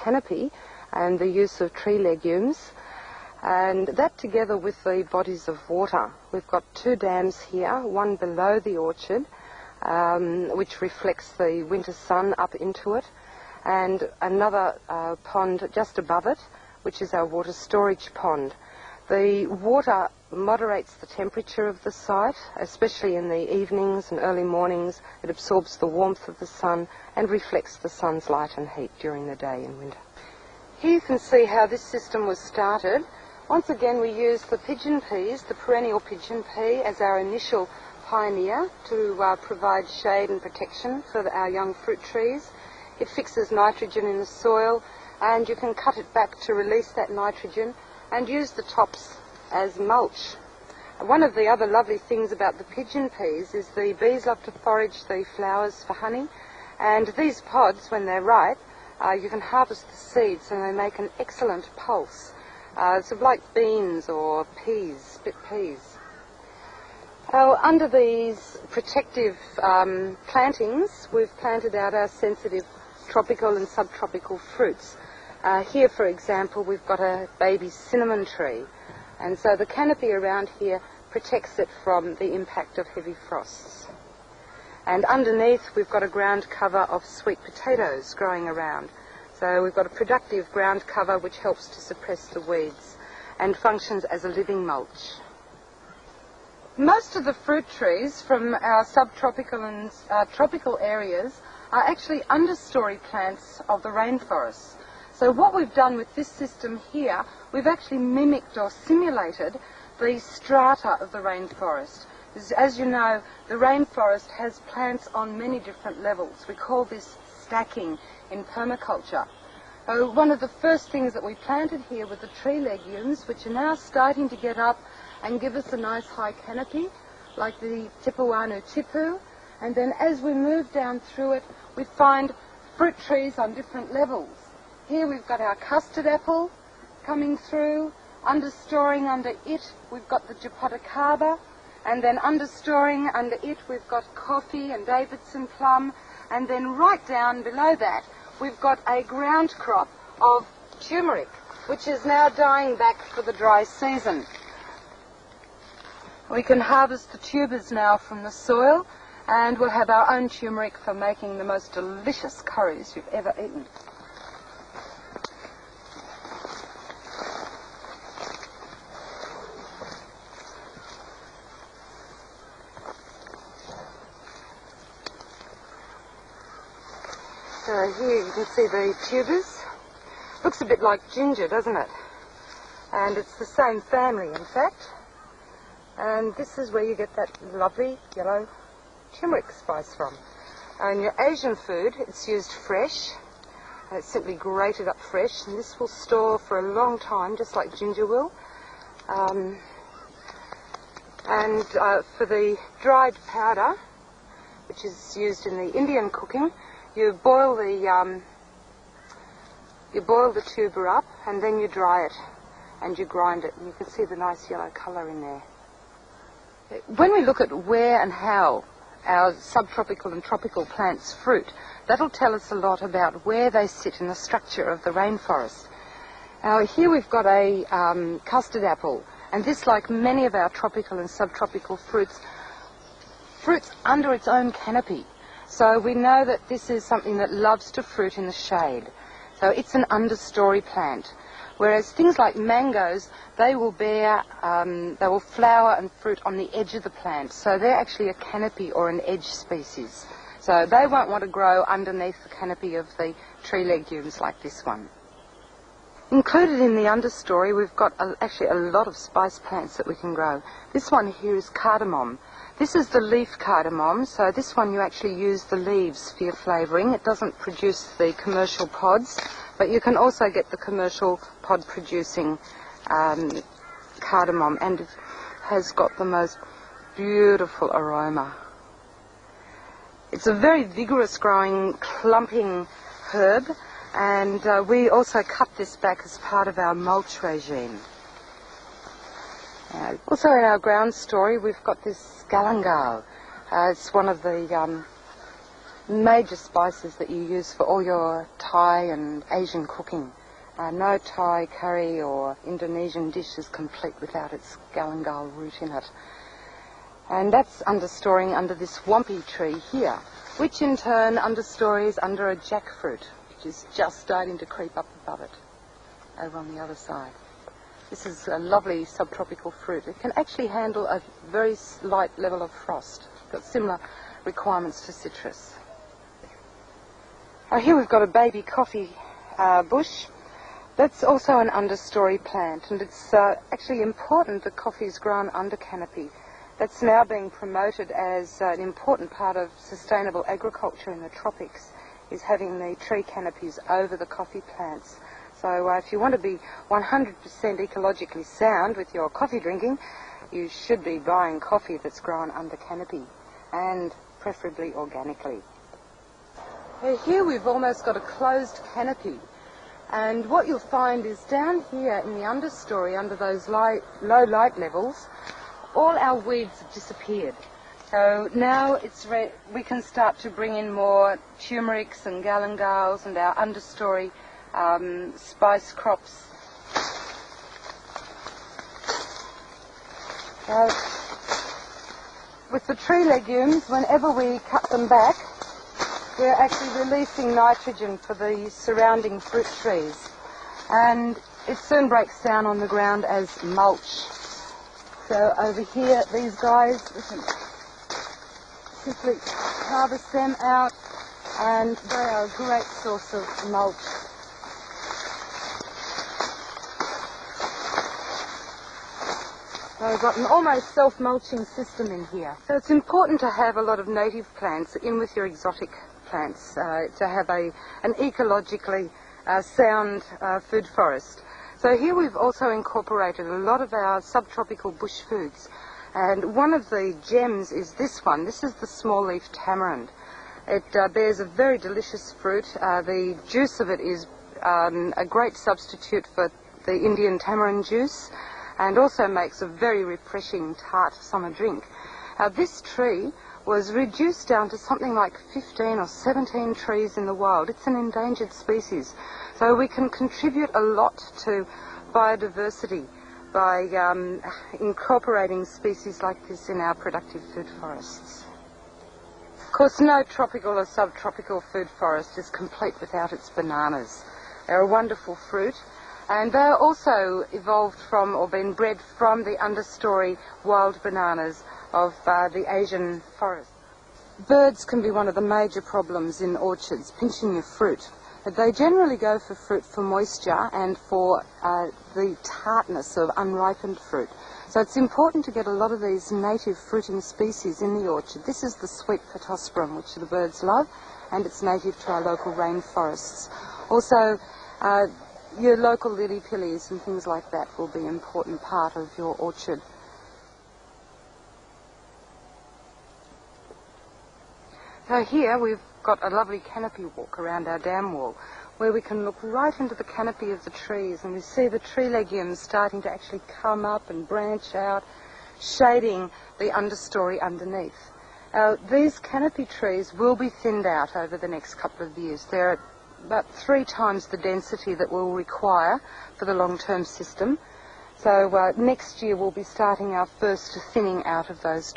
canopy and the use of tree legumes. And that together with the bodies of water. We've got 2 dams here, one below the orchard, which reflects the winter sun up into it, and another pond just above it, which is our water storage pond. The water moderates the temperature of the site, especially in the evenings and early mornings. It absorbs the warmth of the sun and reflects the sun's light and heat during the day in winter. Here you can see how this system was started. Once again, we used the pigeon peas, the perennial pigeon pea, as our initial pioneer to provide shade and protection for our young fruit trees. It fixes nitrogen in the soil, and you can cut it back to release that nitrogen and use the tops as mulch. One of the other lovely things about the pigeon peas is the bees love to forage the flowers for honey, and these pods, when they're ripe, you can harvest the seeds and they make an excellent pulse. It's like beans or peas, split peas. Under these protective plantings, we've planted out our sensitive tropical and subtropical fruits. Here, for example, we've got a baby cinnamon tree, and so the canopy around here protects it from the impact of heavy frosts. And underneath, we've got a ground cover of sweet potatoes growing around. So we've got a productive ground cover which helps to suppress the weeds and functions as a living mulch. Most of the fruit trees from our subtropical and tropical areas are actually understory plants of the rainforests. So what we've done with this system here, we've actually mimicked or simulated the strata of the rainforest. As you know, the rainforest has plants on many different levels. We call this stacking in permaculture. One of the first things that we planted here were the tree legumes, which are now starting to get up and give us a nice high canopy, like the Tipuanu tipu. And then as we move down through it, we find fruit trees on different levels. Here we've got our custard apple coming through. Understoring under it, we've got the Japoticaba. And then understoring under it, we've got coffee and Davidson plum. And then right down below that, we've got a ground crop of turmeric, which is now dying back for the dry season. We can harvest the tubers now from the soil, and we'll have our own turmeric for making the most delicious curries you've ever eaten. So here you can see the tubers. Looks a bit like ginger, doesn't it? And it's the same family, in fact. And this is where you get that lovely yellow turmeric spice from. In your Asian food, it's used fresh. And it's simply grated up fresh, and this will store for a long time, just like ginger will. For the dried powder, which is used in the Indian cooking, you boil the tuber up, and then you dry it, and you grind it, and you can see the nice yellow colour in there. When we look at where and how our subtropical and tropical plants fruit, that'll tell us a lot about where they sit in the structure of the rainforest. Now here we've got a custard apple, and this, like many of our tropical and subtropical fruits under its own canopy. So we know that this is something that loves to fruit in the shade. So it's an understory plant. Whereas things like mangoes, they will flower and fruit on the edge of the plant. So they're actually a canopy or an edge species. So they won't want to grow underneath the canopy of the tree legumes like this one. Included in the understory, we've got actually a lot of spice plants that we can grow. This one here is cardamom. This is the leaf cardamom, so this one you actually use the leaves for your flavouring. It doesn't produce the commercial pods, but you can also get the commercial pod-producing cardamom, and it has got the most beautiful aroma. It's a very vigorous growing, clumping herb, and we also cut this back as part of our mulch regime. Also in our ground story, we've got this galangal. It's one of the major spices that you use for all your Thai and Asian cooking. No Thai curry or Indonesian dish is complete without its galangal root in it. And that's understoring under this wampi tree here, which in turn understories under a jackfruit, which is just starting to creep up above it, over on the other side. This is a lovely subtropical fruit. It can actually handle a very light level of frost. It's got similar requirements to citrus. Here we've got a baby coffee bush. That's also an understory plant, and it's actually important that coffee is grown under canopy. That's now being promoted as an important part of sustainable agriculture in the tropics, is having the tree canopies over the coffee plants. So if you want to be 100% ecologically sound with your coffee drinking, you should be buying coffee that's grown under canopy, and preferably organically. Here we've almost got a closed canopy, and what you'll find is down here in the understory, under those low light levels, all our weeds have disappeared. So now we can start to bring in more turmerics and galangals and our understory spice crops. With the tree legumes, whenever we cut them back, we're actually releasing nitrogen for the surrounding fruit trees, and it soon breaks down on the ground as mulch. So over here, these guys, we can simply harvest them out, and they are a great source of mulch. So we've got an almost self-mulching system in here. So it's important to have a lot of native plants in with your exotic plants, to have an ecologically sound food forest. So here we've also incorporated a lot of our subtropical bush foods, and one of the gems is this one. This is the small leaf tamarind. It bears a very delicious fruit. The juice of it is a great substitute for the Indian tamarind juice, and also makes a very refreshing tart summer drink. This tree was reduced down to something like 15 or 17 trees in the wild. It's an endangered species. So we can contribute a lot to biodiversity by incorporating species like this in our productive food forests. Of course, no tropical or subtropical food forest is complete without its bananas. They're a wonderful fruit, and they're also evolved from or been bred from the understory wild bananas of the Asian forest. Birds can be one of the major problems in orchards, pinching your fruit. But they generally go for fruit for moisture and for the tartness of unripened fruit. So it's important to get a lot of these native fruiting species in the orchard. This is the sweet Pittosporum, which the birds love, and it's native to our local rainforests. Also, your local lily-pillies and things like that will be an important part of your orchard. So here we've got a lovely canopy walk around our dam wall, where we can look right into the canopy of the trees, and we see the tree legumes starting to actually come up and branch out, shading the understory underneath. These canopy trees will be thinned out over the next couple of years. They're about 3 times the density that we'll require for the long-term system. So next year we'll be starting our first thinning out of those